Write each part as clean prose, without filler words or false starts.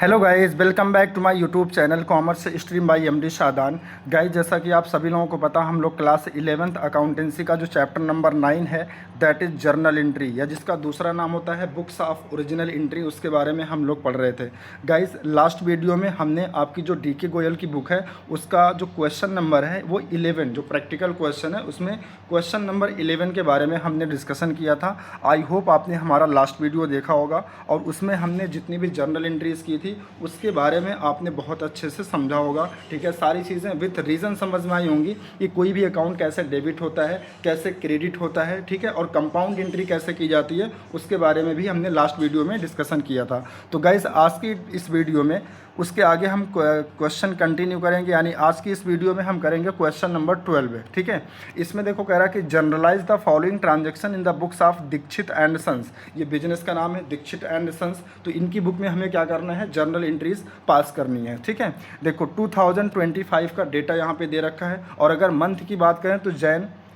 Hello guys, welcome back to my YouTube channel commerce stream by MD Shadan. Guys, जैसा कि आप सभी लोगों को पता, हम लोग क्लास 11th अकाउंटेंसी का जो चैप्टर नंबर 9 है दैट इज़ जर्नल एंट्री, या जिसका दूसरा नाम होता है बुक्स ऑफ ओरिजिनल एंट्री, उसके बारे में हम लोग पढ़ रहे थे। गाइस, लास्ट वीडियो में हमने आपकी जो डी के गोयल की बुक है उसका जो क्वेश्चन नंबर है वो 11, जो प्रैक्टिकल क्वेश्चन है उसमें क्वेश्चन नंबर 11 के बारे में हमने डिस्कशन किया था। आई होप आपने हमारा लास्ट वीडियो देखा होगा, और उसमें हमने जितनी भी जर्नल एंट्रीज़ की थी उसके बारे में आपने बहुत अच्छे से समझा होगा। ठीक है, सारी चीज़ें विथ रीज़न समझ में आई होंगी कि कोई भी अकाउंट कैसे डेबिट होता है, कैसे क्रेडिट होता है। ठीक है, और कंपाउंड एंट्री कैसे की जाती है उसके बारे में भी हमने लास्ट वीडियो में डिस्कशन किया था। तो गाइस, आज की इस वीडियो में उसके आगे हम क्वेश्चन कंटिन्यू करेंगे, यानी आज की इस वीडियो में हम करेंगे क्वेश्चन नंबर 12। ठीक है, इसमें देखो कह रहा है कि journalise the following transaction in the books of Dikshit and sons. ये बिजनेस का नाम है दीक्षित एंड सन्स। तो इनकी बुक में हमें क्या करना है, जर्नल एंट्रीज पास करनी है। ठीक है, देखो 2025 का डेटा यहाँ पे दे रखा है, और अगर मंथ की बात करें तो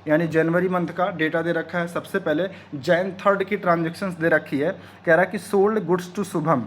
यानी जनवरी मंथ का डेटा दे रखा है। सबसे पहले जैन 3 की ट्रांजेक्शन्स दे रखी है। कह रहा है कि सोल्ड गुड्स टू शुभम,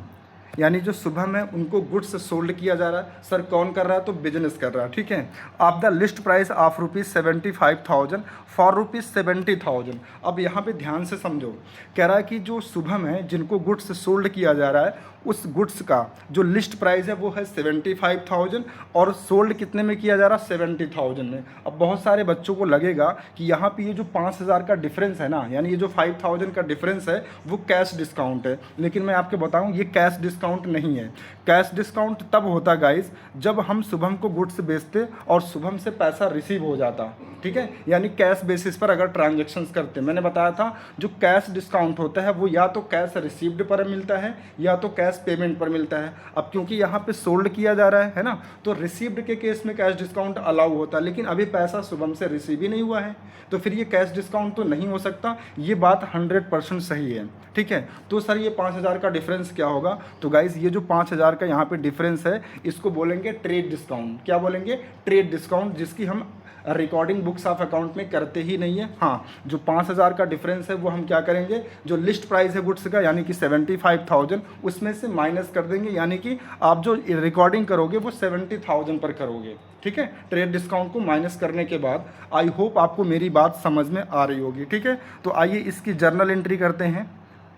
यानी जो शुभम है उनको गुड्स सोल्ड किया जा रहा है। सर कौन कर रहा है, तो बिजनेस कर रहा है। ठीक है, आप the list price of ₹75,000 for ₹70,000। अब यहाँ पे ध्यान से समझो, कह रहा है कि जो शुभम है जिनको गुड्स सोल्ड किया जा रहा है उस गुड्स का जो लिस्ट प्राइस है वो है 75,000, और सोल्ड कितने में किया जा रहा है, 70,000 में। अब बहुत सारे बच्चों को लगेगा कि यहाँ पे ये जो 5,000 का डिफरेंस है ना, यानी ये जो 5,000 का डिफरेंस है वो कैश डिस्काउंट है। लेकिन मैं आपको बताऊँ ये कैश डिस्काउंट नहीं है। कैश डिस्काउंट तब होता गाइस जब हम शुभम को गुड्स बेचते और शुभम से पैसा रिसीव हो जाता। ठीक है, यानी कैश बेसिस पर अगर ट्रांजैक्शंस करते। मैंने बताया था जो कैश डिस्काउंट होता है वो या तो कैश रिसीव्ड पर मिलता है या तो कैश पेमेंट पर मिलता है। अब क्योंकि यहाँ पे सोल्ड किया जा रहा है ना, तो रिसीव्ड के केस में कैश डिस्काउंट अलाउ होता है, लेकिन अभी पैसा शुभम से रिसीव ही नहीं हुआ है, तो फिर ये कैश डिस्काउंट तो नहीं हो सकता। ये बात 100% सही है। ठीक है, तो सर ये 5,000 का डिफरेंस क्या होगा, तो गाइज ये जो 5,000 का यहाँ पे डिफरेंस है इसको बोलेंगे ट्रेड डिस्काउंट। क्या बोलेंगे, ट्रेड डिस्काउंट, जिसकी हम रिकॉर्डिंग बुक्स ऑफ अकाउंट में करते ही नहीं है। हाँ, जो 5,000 का डिफरेंस है वो हम क्या करेंगे, जो लिस्ट प्राइस है गुड्स का यानी कि 75,000 उसमें से माइनस कर देंगे, यानी कि आप जो रिकॉर्डिंग करोगे वो 70,000 पर करोगे। ठीक है, ट्रेड डिस्काउंट को माइनस करने के बाद आई होप आपको मेरी बात समझ में आ रही होगी। ठीक है, तो आइए इसकी जर्नल एंट्री करते हैं।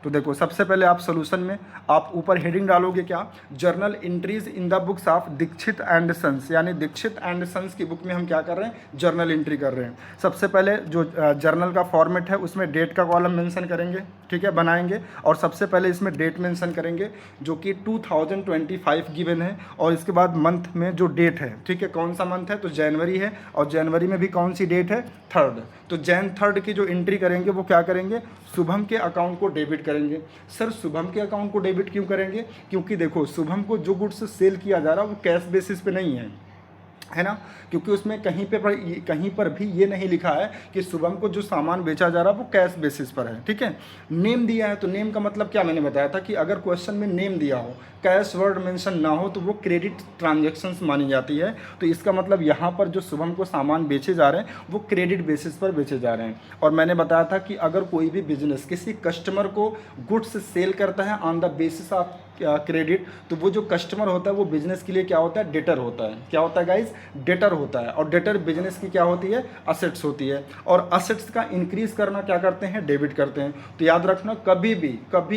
तो देखो सबसे पहले आप सोल्यूशन में आप ऊपर हेडिंग डालोगे क्या, journal entries in the books of Dikshit and sons, यानी दीक्षित एंड सन्स की बुक में हम क्या कर रहे हैं, जर्नल एंट्री कर रहे हैं। सबसे पहले जो जर्नल का फॉर्मेट है उसमें डेट का कॉलम मेंशन करेंगे। ठीक है, बनाएंगे, और सबसे पहले इसमें डेट मेंशन करेंगे जो कि 2025 गिवन है, और इसके बाद मंथ में जो डेट है, ठीक है, कौन सा मंथ है, तो जनवरी है, और जनवरी में भी कौन सी डेट है, 3rd। तो जैन 3rd की जो एंट्री करेंगे वो क्या करेंगे, शुभम के अकाउंट को डेबिट करेंगे। सर शुभम के अकाउंट को डेबिट क्यों करेंगे, क्योंकि देखो शुभम को जो गुड्स सेल किया जा रहा है वो कैश बेसिस पे नहीं है ना, क्योंकि उसमें कहीं पर भी ये नहीं लिखा है कि शुभम को जो सामान बेचा जा रहा है वो कैश बेसिस पर है। ठीक है, नेम दिया है, तो नेम का मतलब क्या, मैंने बताया था कि अगर क्वेश्चन में नेम दिया हो, कैश वर्ड मेंशन ना हो, तो वो क्रेडिट ट्रांजैक्शंस मानी जाती है। तो इसका मतलब यहाँ पर जो शुभम को सामान बेचे जा रहे हैं वो क्रेडिट बेसिस पर बेचे जा रहे हैं। और मैंने बताया था कि अगर कोई भी बिजनेस किसी कस्टमर को गुड्स सेल करता है on the basis of credit, तो वो जो कस्टमर होता है वो बिजनेस के लिए क्या होता है, डेटर होता है। क्या होता है गाइज, डेटर होता है, और डेटर बिजनेस की क्या होती है, असेट्स होती है, और असेट्स का इंक्रीज करना क्या करते हैं, डेबिट करते हैं। तो याद रखना, कभी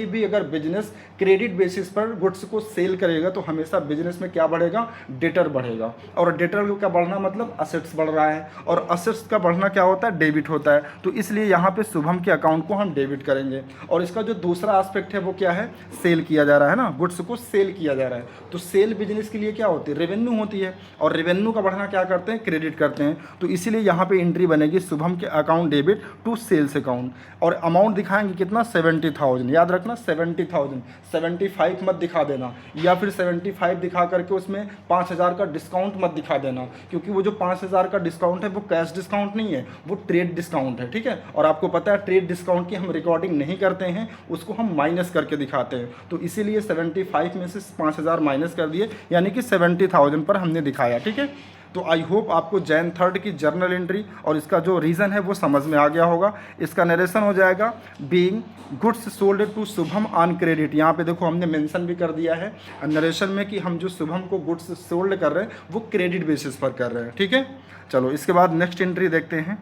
भी अगर बिजनेस क्रेडिट बेसिस पर गुड्स को सेल करेगा तो हमेशा बिजनेस में क्या बढ़ेगा, डेटर बढ़ेगा, और डेटर का बढ़ना मतलब असेट्स बढ़ रहा है, और असेट्स का बढ़ना क्या होता है, डेबिट होता है। तो इसलिए यहाँ पे शुभम के अकाउंट को हम डेबिट करेंगे। और इसका जो दूसरा एस्पेक्ट है वो क्या है, सेल किया जा रहा है ना, गुड्स को सेल किया जा रहा है, तो सेल बिजनेस के लिए क्या होती है, रेवेन्यू होती है, और रेवेन्यू का बढ़ना क्या करते हैं, क्रेडिट करते हैं। तो इसीलिए यहाँ पे एंट्री बनेगी शुभम के account debit to sales account, और अमाउंट दिखाएंगे कितना, 70,000। याद रखना 70,000, 75 मत दिखा देना, या फिर 75 दिखा करके उसमें 5,000 का डिस्काउंट मत दिखा देना, क्योंकि वो जो 5,000 का डिस्काउंट है वो कैश डिस्काउंट नहीं है, वो ट्रेड डिस्काउंट है। ठीक है, और आपको पता है ट्रेड डिस्काउंट की हम रिकॉर्डिंग नहीं करते हैं, उसको हम माइनस करके दिखाते हैं। तो इसीलिए 75 में से 5,000 माइनस कर दिए, यानी कि 70,000 पर हमने दिखाया। ठीक है, तो आई होप आपको जैन 3 की जर्नल एंट्री और इसका जो रीज़न है वो समझ में आ गया होगा। इसका नरेशन हो जाएगा being goods sold to Shubham on credit. यहाँ पे देखो हमने मेंशन भी कर दिया है नरेशन में कि हम जो शुभम को गुड्स सोल्ड कर रहे हैं वो क्रेडिट बेसिस पर कर रहे हैं, ठीक है। चलो इसके बाद नेक्स्ट एंट्री देखते हैं।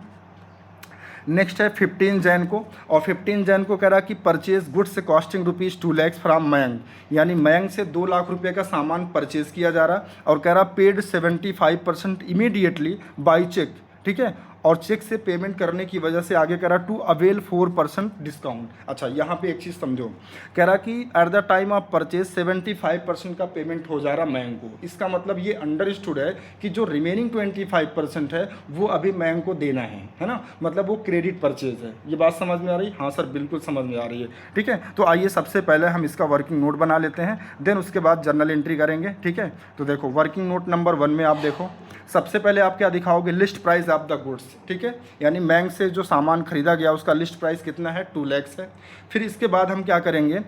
नेक्स्ट है 15 जैन को, और 15 जैन को कह रहा कि purchase goods costing ₹2 lakh from Mayank, यानी मयंक से 2 लाख रुपए का सामान परचेज किया जा रहा और कह रहा पेड 75% इमीडिएटली बाई चेक, ठीक है। और चेक से पेमेंट करने की वजह से आगे कह रहा टू अवेल 4% डिस्काउंट। अच्छा यहाँ पे एक चीज़ समझो, कह रहा कि eight the time of purchase 75% का पेमेंट हो जा रहा मयंक को। इसका मतलब ये अंडरस्टूड है कि जो रिमेनिंग 25% है वो अभी मयंक को देना है ना, मतलब वो क्रेडिट परचेज है। ये बात समझ में आ रही है? हाँ सर बिल्कुल समझ में आ रही है, ठीक है। तो आइए सबसे पहले हम इसका वर्किंग नोट बना लेते हैं, देन उसके बाद जर्नल एंट्री करेंगे, ठीक है। तो देखो वर्किंग नोट नंबर 1 में आप देखो, सबसे पहले आप क्या दिखाओगे, list price of the goods, ठीक है। यानी मयंक से जो सामान खरीदा गया उसका लिस्ट प्राइस कितना है, 2 लाख है। फिर इसके बाद हम क्या करेंगे,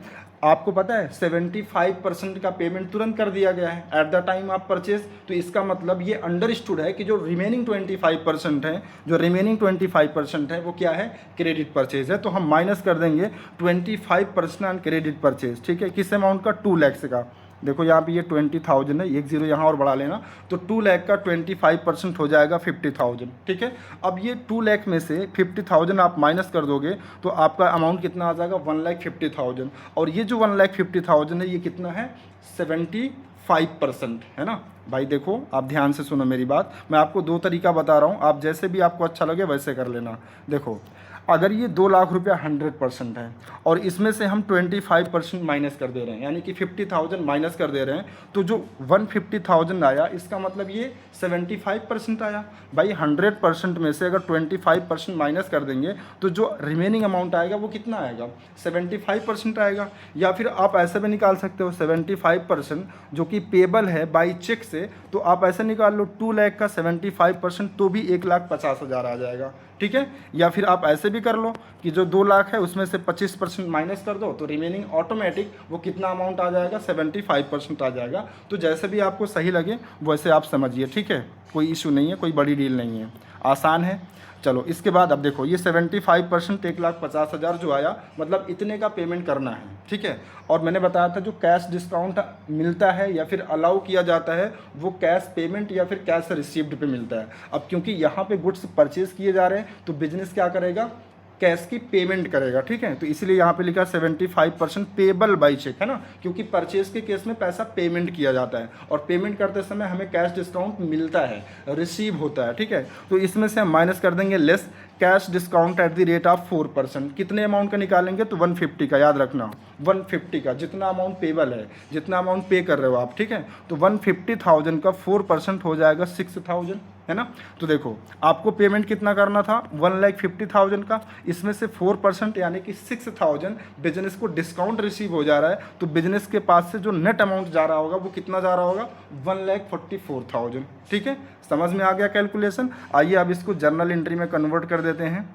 आपको पता है 75% का पेमेंट तुरंत कर दिया गया है eight the time of purchase. तो इसका मतलब ये अंडरस्टूड है कि जो रिमेनिंग 25% है, जो रिमेनिंग 25% है वो क्या है, क्रेडिट परचेज है। तो हम माइनस कर देंगे 25% ऑन क्रेडिट परचेज, ठीक है। किस अमाउंट का, 2 लाख का। देखो यहाँ पे ये 20,000 है, एक जीरो यहाँ और बढ़ा लेना, तो 2 लाख का 25% हो जाएगा 50,000, ठीक है। अब ये 2 लाख में से 50,000 आप माइनस कर दोगे तो आपका अमाउंट कितना आ जाएगा, 1,50,000। और ये जो 1,50,000 है ये कितना है, 75% है ना। भाई देखो आप ध्यान से सुनो मेरी बात, मैं आपको 2 तरीका बता रहा हूँ, आप जैसे भी आपको अच्छा लगे वैसे कर लेना। देखो अगर ये 2 लाख रुपया 100% है और इसमें से हम 25% माइनस कर दे रहे हैं, यानी कि 50,000 माइनस कर दे रहे हैं, तो जो 150,000 आया इसका मतलब ये 75% आया। भाई 100% में से अगर 25% माइनस कर देंगे तो जो रिमेनिंग अमाउंट आएगा वो कितना आएगा, 75% आएगा। या फिर आप ऐसे भी निकाल सकते हो 75% जो कि पेबल है बाई चेक से, तो आप ऐसे निकाल लो 2 लाख का 75% तो भी 1,50,000 आ जाएगा, ठीक है। या फिर आप ऐसे भी कर लो कि जो 2 लाख है उसमें से 25% माइनस कर दो तो रिमेनिंग ऑटोमेटिक वो कितना अमाउंट आ जाएगा, 75% आ जाएगा। तो जैसे भी आपको सही लगे वैसे आप समझिए, ठीक है, कोई इशू नहीं है, कोई बड़ी डील नहीं है, आसान है। चलो इसके बाद अब देखो ये 75% 1,50,000 जो आया, मतलब इतने का पेमेंट करना है, ठीक है। और मैंने बताया था जो कैश डिस्काउंट मिलता है या फिर अलाउ किया जाता है वो कैश पेमेंट या फिर कैश रिसीव्ड पे मिलता है। अब क्योंकि यहाँ पे गुड्स परचेज किए जा रहे हैं तो बिजनेस क्या करेगा, कैश की पेमेंट करेगा, ठीक है। तो इसलिए यहाँ पे लिखा 75% पेबल बाई चेक, है ना, क्योंकि परचेज के केस में पैसा पेमेंट किया जाता है और पेमेंट करते समय हमें कैश डिस्काउंट मिलता है, रिसीव होता है, ठीक है। तो इसमें से हम माइनस कर देंगे less cash discount at the rate of 4%। कितने अमाउंट का निकालेंगे, तो 150 का, याद रखना 150 का, जितना अमाउंट पेबल है, जितना अमाउंट पे कर रहे हो आप, ठीक है। तो 150,000 का 4% हो जाएगा 6,000, है ना। तो देखो आपको पेमेंट कितना करना था, 1,50,000 का, इसमें से 4% यानी कि 6,000 बिजनेस को डिस्काउंट रिसीव हो जा रहा है। तो बिजनेस के पास से जो नेट अमाउंट जा रहा होगा वो कितना जा रहा होगा, 1,44,000, ठीक है। समझ में आ गया कैलकुलेशन। आइए अब इसको जर्नल एंट्री में कन्वर्ट कर देते हैं।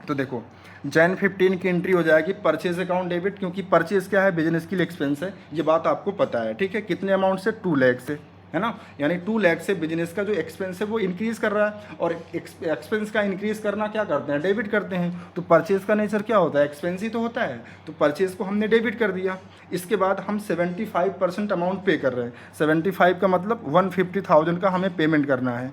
तो देखो जैन 15 की एंट्री हो जाएगी परचेज अकाउंट डेबिट, क्योंकि परचेज क्या है, बिजनेस की एक्सपेंस है, ये बात आपको पता है, ठीक है। कितने अमाउंट से, 2 लाख से, है ना, यानी 2 लाख से बिजनेस का जो एक्सपेंस है वो इंक्रीज़ कर रहा है। और एक्सपेंस का इंक्रीज़ करना क्या करते हैं, डेबिट करते हैं। तो परचेज़ का नेचर क्या होता है, एक्सपेंस ही तो होता है। तो परचेज़ को हमने डेबिट कर दिया। इसके बाद हम 75% अमाउंट पे कर रहे हैं। 75 का मतलब 150,000 का हमें पेमेंट करना है,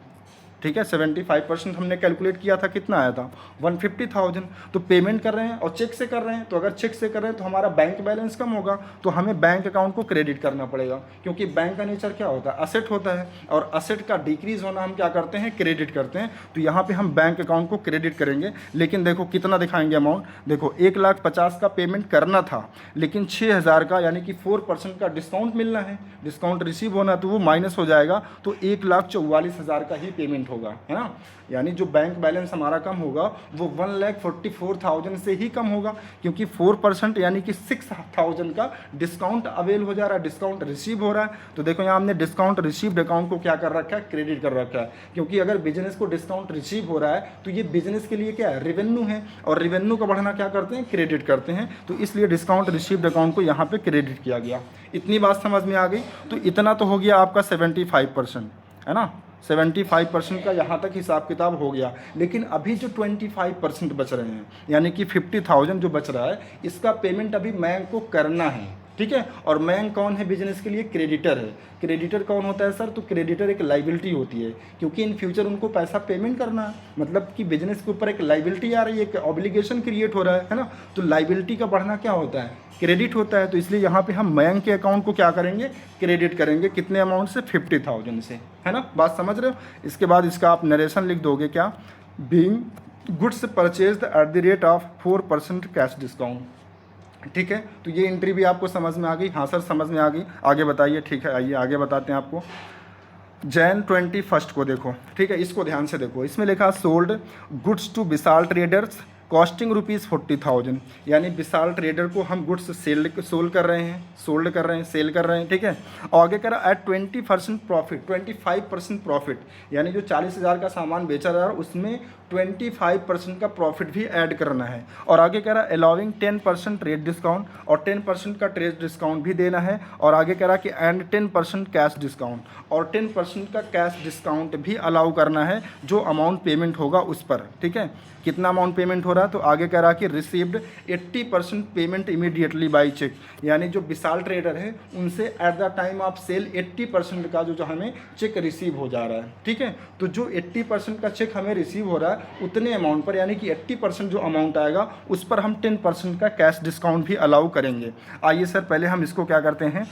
ठीक है। 75% हमने कैलकुलेट किया था, कितना आया था, 150,000। तो पेमेंट कर रहे हैं और चेक से कर रहे हैं, तो अगर चेक से कर रहे हैं तो हमारा बैंक बैलेंस कम होगा, तो हमें बैंक अकाउंट को क्रेडिट करना पड़ेगा, क्योंकि बैंक का नेचर क्या होता है, असेट होता है, और असेट का डिक्रीज होना हम क्या करते हैं, क्रेडिट करते हैं। तो यहाँ पे हम बैंक अकाउंट को क्रेडिट करेंगे। लेकिन देखो कितना दिखाएंगे अमाउंट, देखो 1,50,000 का पेमेंट करना था, लेकिन 6,000 का यानी कि 4% का डिस्काउंट मिलना है, डिस्काउंट रिसीव होना, तो वो माइनस हो जाएगा। तो 1,44,000 का ही पेमेंट होगा, है ना। यानी जो बैंक बैलेंस हमारा कम होगा वो 1,44,000 से ही कम होगा, क्योंकि 4% यानी कि 6,000 का डिस्काउंट अवेल हो जा रहा है, डिस्काउंट रिसीव हो रहा है। तो देखो यहाँ हमने डिस्काउंट रिसीव्ड अकाउंट को क्या कर रखा है, क्रेडिट कर रखा है, क्योंकि अगर बिजनेस को डिस्काउंट रिसीव हो रहा है तो ये बिजनेस के लिए क्या है, रेवेन्यू है, और रेवेन्यू का बढ़ना क्या करते हैं, क्रेडिट करते हैं। तो इसलिए डिस्काउंट रिसीव्ड अकाउंट को यहाँ पे क्रेडिट किया गया। इतनी बात समझ में आ गई। तो इतना तो हो गया आपका 75%, है ना, 75% का यहाँ तक हिसाब किताब हो गया। लेकिन अभी जो 25% बच रहे हैं, यानी कि 50,000 जो बच रहा है, इसका पेमेंट अभी बैंक को करना है, ठीक है। और बैंक कौन है बिजनेस के लिए? क्रेडिटर है। क्रेडिटर कौन होता है सर? तो क्रेडिटर एक लाइबिलिटी होती है, क्योंकि इन फ्यूचर उनको पैसा पेमेंट करना है, मतलब कि बिजनेस के ऊपर एक लाइबिलिटी आ रही है, एक ऑब्लिगेशन क्रिएट हो रहा है ना। तो लाइबिलिटी का बढ़ना क्या होता है? क्रेडिट होता है। तो इसलिए यहाँ पे हम बैंक के अकाउंट को क्या करेंगे? क्रेडिट करेंगे। कितने अमाउंट से? 50,000 से, है ना। बात समझ रहे हो? इसके बाद इसका आप नरेशन लिख दोगे क्या? Being goods purchased at the rate of 4% cash discount, ठीक है। तो ये एंट्री भी आपको समझ में आ गई? हाँ सर समझ में आ गई। आगे बताइए, ठीक है। आइए आगे बताते हैं आपको। जैन 21 को देखो, ठीक है, इसको ध्यान से देखो। इसमें लिखा sold goods to Vishal traders costing ₹40,000, यानी विशाल ट्रेडर को हम गुड्स सोल्ड कर रहे हैं, सेल कर रहे हैं, ठीक है। और आगे कह रहा एट 20% प्रॉफिट, 25% प्रॉफिट, यानी जो 40,000 का सामान बेचा जा रहा है उसमें 25% का प्रॉफिट भी ऐड करना है। और आगे कह रहा है अलाउिंग 10% ट्रेड डिस्काउंट, और 10% का ट्रेड डिस्काउंट भी देना है। और आगे कह रहा कि एंड 10% कैश डिस्काउंट, और 10% का कैश डिस्काउंट भी अलाउ करना है जो अमाउंट पेमेंट होगा उस पर, ठीक है। कितना अमाउंट पेमेंट हो रहा है? तो आगे कह रहा कि received 80% payment immediately by cheque, यानी जो विशाल ट्रेडर है उनसे at the time of sale 80% का जो हमें चेक रिसीव हो जा रहा है, ठीक है। तो जो 80% का चेक हमें रिसीव हो रहा है उतने अमाउंट पर, यानी कि 80% जो अमाउंट आएगा उस पर हम 10% का कैश डिस्काउंट भी अलाउ करेंगे। आइए सर पहले हम इसको क्या करते हैं,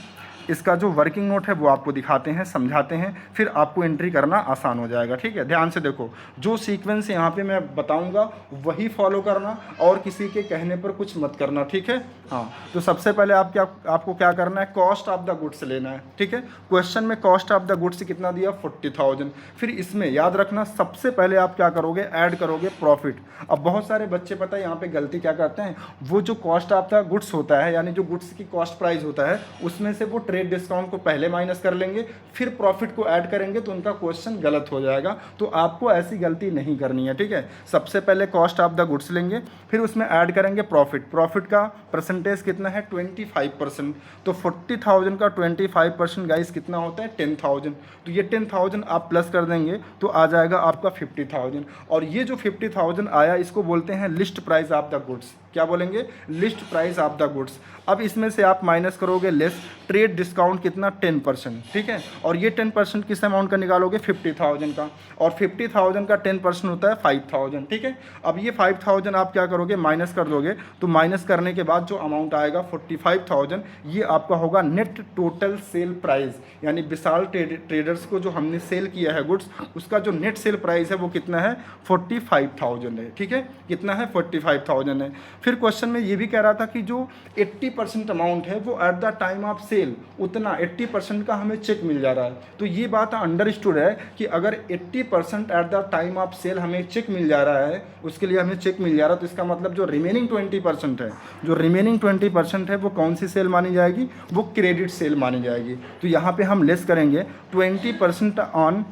इसका जो वर्किंग नोट है वो आपको दिखाते हैं, समझाते हैं, फिर आपको एंट्री करना आसान हो जाएगा, ठीक है। ध्यान से देखो, जो सीक्वेंस यहाँ पे मैं बताऊँगा वही फॉलो करना, और किसी के कहने पर कुछ मत करना, ठीक है। हाँ, तो सबसे पहले आपको क्या करना है? कॉस्ट ऑफ द गुड्स लेना है, ठीक है। क्वेश्चन में कॉस्ट ऑफ द गुड्स कितना दिया? 40,000। फिर इसमें याद रखना सबसे पहले आप क्या करोगे? ऐड करोगे प्रॉफिट। अब बहुत सारे बच्चे पता है यहाँ पे गलती क्या करते हैं, वो जो कॉस्ट ऑफ द गुड्स होता है, यानी जो गुड्स की कॉस्ट प्राइस होता है, उसमें से वो ट्रेड डिस्काउंट को पहले माइनस कर लेंगे, फिर प्रॉफिट को ऐड करेंगे, तो उनका क्वेश्चन गलत हो जाएगा। तो आपको ऐसी गलती नहीं करनी है, ठीक है। सबसे पहले कॉस्ट ऑफ द गुड्स लेंगे, फिर उसमें ऐड करेंगे प्रॉफिट। प्रॉफिट का परसेंटेज कितना है? 25%। तो 40,000 का 25% गाइस कितना होता है? 10,000। तो ये 10,000 आप प्लस कर देंगे तो आ जाएगा आपका 50,000। और ये जो 50,000 आया इसको बोलते हैं list price of the goods. क्या बोलेंगे? List price of the goods. अब इसमें से आप माइनस करोगे लेस ट्रेड डिस्काउंट कितना? 10%, ठीक है। और ये 10% किस अमाउंट का निकालोगे? 50,000 का। और 50,000 का 10% होता है 5,000, ठीक है। अब ये 5,000 आप क्या करोगे? माइनस कर दोगे। तो माइनस करने के बाद जो अमाउंट आएगा 45,000, ये आपका होगा नेट टोटल सेल प्राइस, यानी विशाल ट्रेडर्स को जो हमने सेल किया है गुड्स, उसका जो नेट सेल प्राइस है वो कितना है? 45,000 है, ठीक है। कितना है? 45,000 है। फिर क्वेश्चन में ये भी कह रहा था कि जो 80% अमाउंट है वो at the time of sale उतना 80% का हमें चेक मिल जा रहा है। तो ये बात अंडरस्टूड है कि अगर 80% at the time of sale हमें चेक मिल जा रहा है, उसके लिए हमें चेक मिल जा रहा है, तो इसका मतलब जो रिमेनिंग 20% है, जो रिमेनिंग 20% है वो कौन सी सेल मानी जाएगी? वो क्रेडिट सेल मानी जाएगी। तो यहाँ पे हम लेस करेंगे 20% ऑन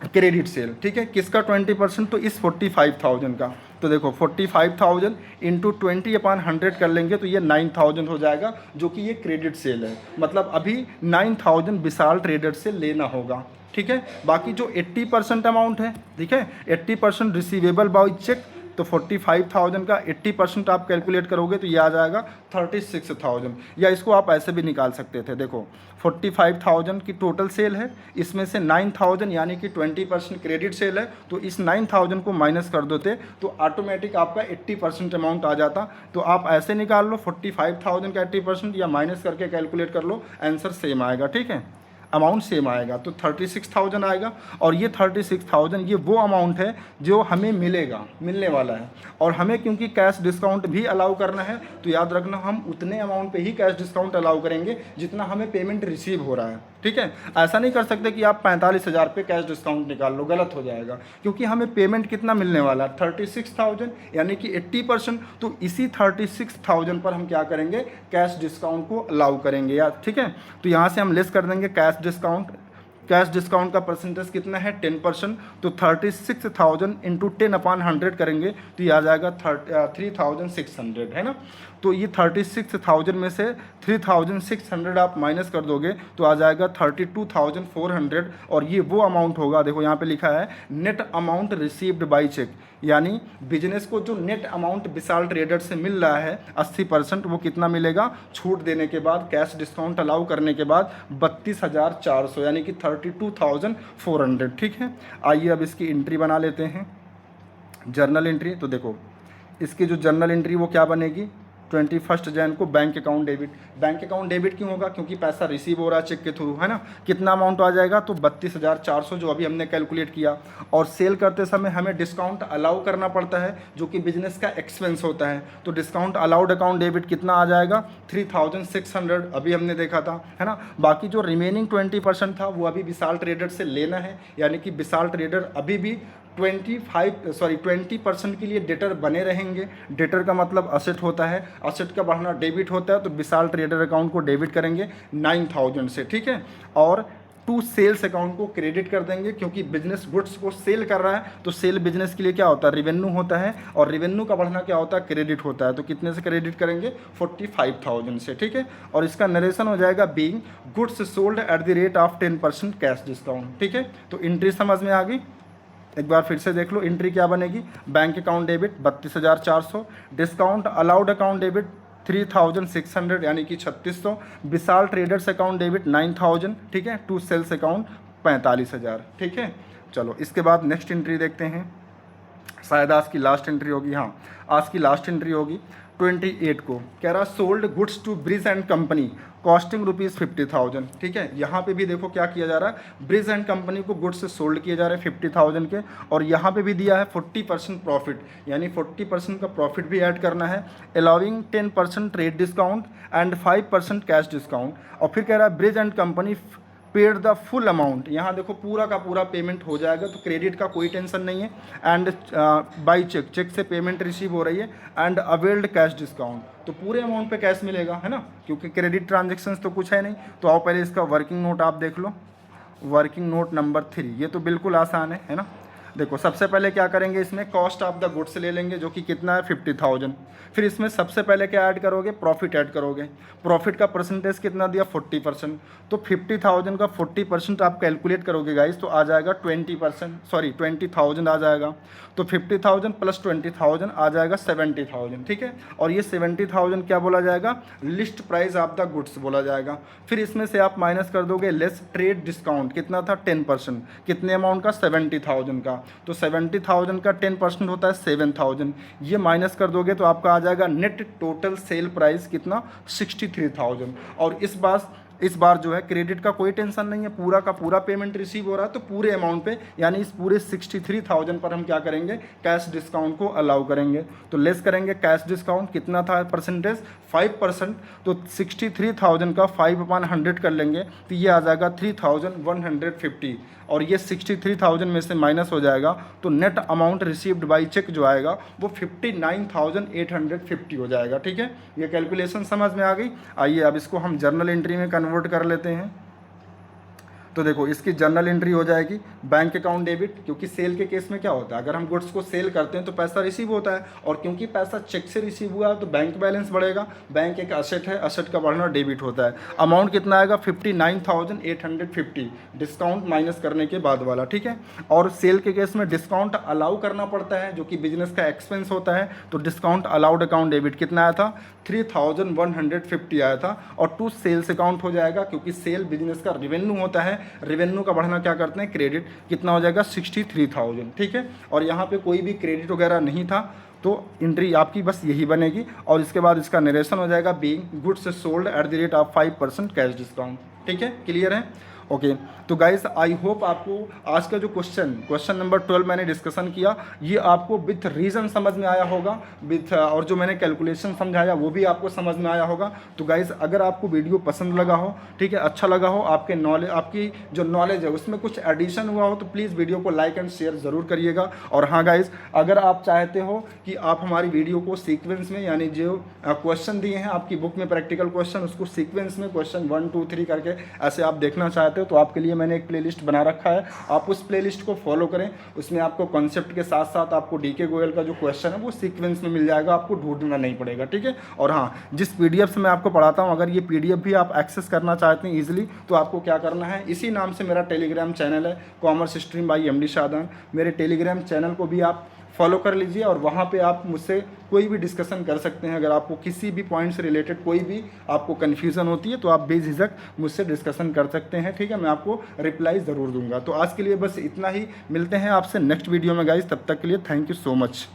क्रेडिट सेल, ठीक है। किसका 20%? तो इस 45,000 का। तो देखो 45,000 इंटू 20/100 कर लेंगे तो ये 9,000 हो जाएगा, जो कि ये क्रेडिट सेल है। मतलब अभी 9,000 विशाल ट्रेडर से लेना होगा, ठीक है। बाकी जो 80% अमाउंट है, ठीक है, 80% रिसीवेबल बाय चेक, तो 45,000 का 80% आप कैलकुलेट करोगे तो ये आ जाएगा 36,000। या इसको आप ऐसे भी निकाल सकते थे। देखो 45,000 की टोटल सेल है, इसमें से 9,000 यानी कि 20% क्रेडिट सेल है, तो इस 9,000 को माइनस कर देते तो ऑटोमेटिक आपका 80% अमाउंट आ जाता। तो आप ऐसे निकाल लो 45,000 का 80% या माइनस करके कैलकुलेट कर लो, आंसर सेम आएगा, ठीक है। अमाउंट सेम आएगा, तो 36,000 आएगा। और ये 36,000 ये वो अमाउंट है जो हमें मिलने वाला है। और हमें क्योंकि कैश डिस्काउंट भी अलाउ करना है, तो याद रखना हम उतने अमाउंट पे ही कैश डिस्काउंट अलाउ करेंगे जितना हमें पेमेंट रिसीव हो रहा है, ठीक है। ऐसा नहीं कर सकते कि आप 45,000 पे कैश डिस्काउंट निकाल लो, गलत हो जाएगा। क्योंकि हमें पेमेंट कितना मिलने वाला है? 36,000 यानी कि 80%। तो इसी 36,000 पर हम क्या करेंगे? कैश डिस्काउंट को अलाउ करेंगे यार, ठीक है। तो यहाँ से हम लेस कर देंगे कैश डिस्काउंट कैश डिस्काउंट का परसेंटेज कितना है 10%, तो 36,000 इंटू 10/100 करेंगे तो ये आ जाएगा 3,600 है ना। तो ये 36,000 में से 3,600 आप माइनस कर दोगे तो आ जाएगा 32,400, और ये वो अमाउंट होगा, देखो यहाँ पे लिखा है net amount received by cheque, यानी बिजनेस को जो नेट अमाउंट विशाल ट्रेडर से मिल रहा है 80%, वो कितना मिलेगा छूट देने के बाद, कैश डिस्काउंट अलाउ करने के बाद 32,400 यानी कि 32,400। ठीक है, आइए अब इसकी एंट्री बना लेते हैं, जर्नल एंट्री। तो देखो इसकी जो जर्नल एंट्री वो क्या बनेगी, 21 जैन को bank account debit. Bank account debit क्यों होगा, क्योंकि पैसा रिसीव हो रहा है चेक के थ्रू, है ना। कितना अमाउंट आ जाएगा, तो 32,400 जो अभी हमने कैलकुलेट किया। और सेल करते समय हमें डिस्काउंट अलाउ करना पड़ता है जो कि बिजनेस का एक्सपेंस होता है, तो डिस्काउंट अलाउड अकाउंट डेबिट कितना आ जाएगा 3,600 अभी हमने देखा था, है ना। बाकी जो रिमेनिंग 20% था वो अभी विशाल ट्रेडर से लेना है, यानी कि विशाल ट्रेडर अभी भी 20% के लिए डेटर बने रहेंगे। डेटर का मतलब असेट होता है, असेट का बढ़ना डेबिट होता है, तो विशाल ट्रेडर अकाउंट को डेबिट करेंगे 9,000 से, ठीक है। और टू सेल्स अकाउंट को क्रेडिट कर देंगे, क्योंकि बिजनेस गुड्स को सेल कर रहा है, तो सेल बिजनेस के लिए क्या होता है, रेवेन्यू होता है, और रेवेन्यू का बढ़ना क्या होता है, क्रेडिट होता है। तो कितने से क्रेडिट करेंगे 45,000 से, ठीक है। और इसका नरेशन हो जाएगा being goods sold at the rate of 10% cash discount, ठीक है। तो एंट्री समझ में आ गई, एक बार फिर से देख लो एंट्री क्या बनेगी। Bank account debit 32,400, discount allowed account debit 3,600 यानी कि 3600, विशाल ट्रेडर्स अकाउंट डेबिट 9,000, ठीक है। टू सेल्स अकाउंट 45,000, ठीक है। चलो इसके बाद नेक्स्ट एंट्री देखते हैं, शायद आज की लास्ट एंट्री होगी, हाँ आज की लास्ट एंट्री होगी 28 को। कह रहा sold goods to Brij and company costing ₹50,000, ठीक है। यहाँ पे भी देखो क्या किया जा रहा है, ब्रिज एंड कंपनी को गुड्स से सोल्ड किए जा रहे हैं 50,000 के, और यहाँ पे भी दिया है 40% प्रॉफिट, यानी 40% का प्रॉफिट भी ऐड करना है, allowing 10% trade discount and 5% cash discount. और फिर कह रहा है bridge and company paid the full amount, यहाँ देखो पूरा का पूरा पेमेंट हो जाएगा, तो क्रेडिट का कोई टेंशन नहीं है। एंड बाई चेक, चेक से पेमेंट रिसीव हो रही है, एंड अवेल्ड कैश डिस्काउंट, तो पूरे अमाउंट पे कैश मिलेगा, है ना, क्योंकि क्रेडिट ट्रांजेक्शन्स तो कुछ है नहीं। तो आओ पहले इसका वर्किंग नोट आप देख लो, वर्किंग नोट नंबर 3, ये तो बिल्कुल आसान है ना। देखो सबसे पहले क्या करेंगे, इसमें कॉस्ट ऑफ द गुड्स ले लेंगे जो कि कितना है 50,000। फिर इसमें सबसे पहले क्या ऐड करोगे, प्रॉफिट ऐड करोगे। प्रॉफिट का परसेंटेज कितना दिया 40%, तो 50,000 का 40% आप कैलकुलेट करोगे गाइस, तो आ जाएगा 20,000 आ जाएगा। तो 50,000 प्लस 20,000 आ जाएगा 70,000, ठीक है। और ये 70,000 क्या बोला जाएगा, list price of the goods बोला जाएगा। फिर इसमें से आप माइनस कर दोगे लेस ट्रेड डिस्काउंट, कितना था 10%, कितने अमाउंट का 70,000 का, तो 70,000 का 10% होता है 7,000, ये माइनस कर दोगे तो आपका आ जाएगा नेट टोटल सेल प्राइस कितना 63,000। और इस बार जो है क्रेडिट का कोई टेंशन नहीं है, पूरा का पूरा पेमेंट रिसीव हो रहा है, तो पूरे अमाउंट पे यानी इस पूरे 63,000 पर हम क्या करेंगे, कैश डिस्काउंट को अलाउ करेंगे। तो लेस करेंगे कैश डिस्काउंट, कितना था परसेंटेज 5%, तो 63,000 का 5/100 कर लेंगे तो ये आ जाएगा 3,150, और ये 63,000 में से माइनस हो जाएगा, तो net amount received by cheque जो आएगा वो 59,850 हो जाएगा, ठीक है। ये कैलकुलेशन समझ में आ गई। आइए अब इसको हम जर्नल एंट्री में कन्वर्ट कर लेते हैं। तो देखो इसकी जर्नल एंट्री हो जाएगी बैंक अकाउंट डेबिट, क्योंकि सेल के केस में क्या होता है, अगर हम गुड्स को सेल करते हैं तो पैसा रिसीव होता है, और क्योंकि पैसा चेक से रिसीव हुआ है तो बैंक बैलेंस बढ़ेगा। बैंक एक असेट है, असेट का बढ़ना डेबिट होता है। अमाउंट कितना आएगा 59,850 डिस्काउंट माइनस करने के बाद वाला, ठीक है। और सेल के केस में डिस्काउंट अलाउ करना पड़ता है जो कि बिजनेस का एक्सपेंस होता है, तो डिस्काउंट अलाउड अकाउंट डेबिट कितना आया था 3,150 आया था, और टू सेल्स अकाउंट हो जाएगा, क्योंकि सेल बिजनेस का रेवेन्यू होता है, रेवेन्यू का बढ़ना क्या करते हैं क्रेडिट, कितना हो जाएगा 63,000, ठीक है। और यहाँ पे कोई भी क्रेडिट वगैरह नहीं था, तो एंट्री आपकी बस यही बनेगी। और इसके बाद इसका नरेशन हो जाएगा being goods sold at the rate of 5% cash discount, ठीक है। क्लियर है, ओके। तो गाइस आई होप आपको आज का जो क्वेश्चन नंबर 12 मैंने डिस्कशन किया, ये आपको विथ रीज़न समझ में आया होगा, विथ और जो मैंने कैलकुलेशन समझाया वो भी आपको समझ में आया होगा। तो गाइस अगर आपको वीडियो पसंद लगा हो, ठीक है, अच्छा लगा हो, आपकी जो नॉलेज है उसमें कुछ एडिशन हुआ हो, तो प्लीज़ वीडियो को लाइक एंड शेयर ज़रूर करिएगा। और हाँ गाइस, अगर आप चाहते हो कि आप हमारी वीडियो को सीक्वेंस में, यानी जो क्वेश्चन दिए हैं आपकी बुक में प्रैक्टिकल क्वेश्चन, उसको सीक्वेंस में क्वेश्चन 1 2 3 करके ऐसे आप देखना चाहते चाहते हो तो आपके लिए मैंने एक प्लेलिस्ट बना रखा है, आप उस प्लेलिस्ट को फॉलो करें। उसमें आपको कॉन्सेप्ट के साथ साथ आपको डीके गोयल का जो क्वेश्चन है वो सीक्वेंस में मिल जाएगा, आपको ढूंढना नहीं पड़ेगा, ठीक है। और हाँ, जिस पीडीएफ से मैं आपको पढ़ाता हूँ, अगर ये पीडीएफ भी आप एक्सेस करना चाहते हैं ईजिली, तो आपको क्या करना है, इसी नाम से मेरा टेलीग्राम चैनल है commerce stream by MD Shadan, मेरे टेलीग्राम चैनल को भी आप फॉलो कर लीजिए और वहाँ पे आप मुझसे कोई भी डिस्कशन कर सकते हैं। अगर आपको किसी भी पॉइंट से रिलेटेड कोई भी आपको कन्फ्यूज़न होती है तो आप बेझिझक मुझसे डिस्कशन कर सकते हैं, ठीक है। मैं आपको रिप्लाई ज़रूर दूंगा। तो आज के लिए बस इतना ही, मिलते हैं आपसे नेक्स्ट वीडियो में गाइस, तब तक के लिए थैंक यू सो मच।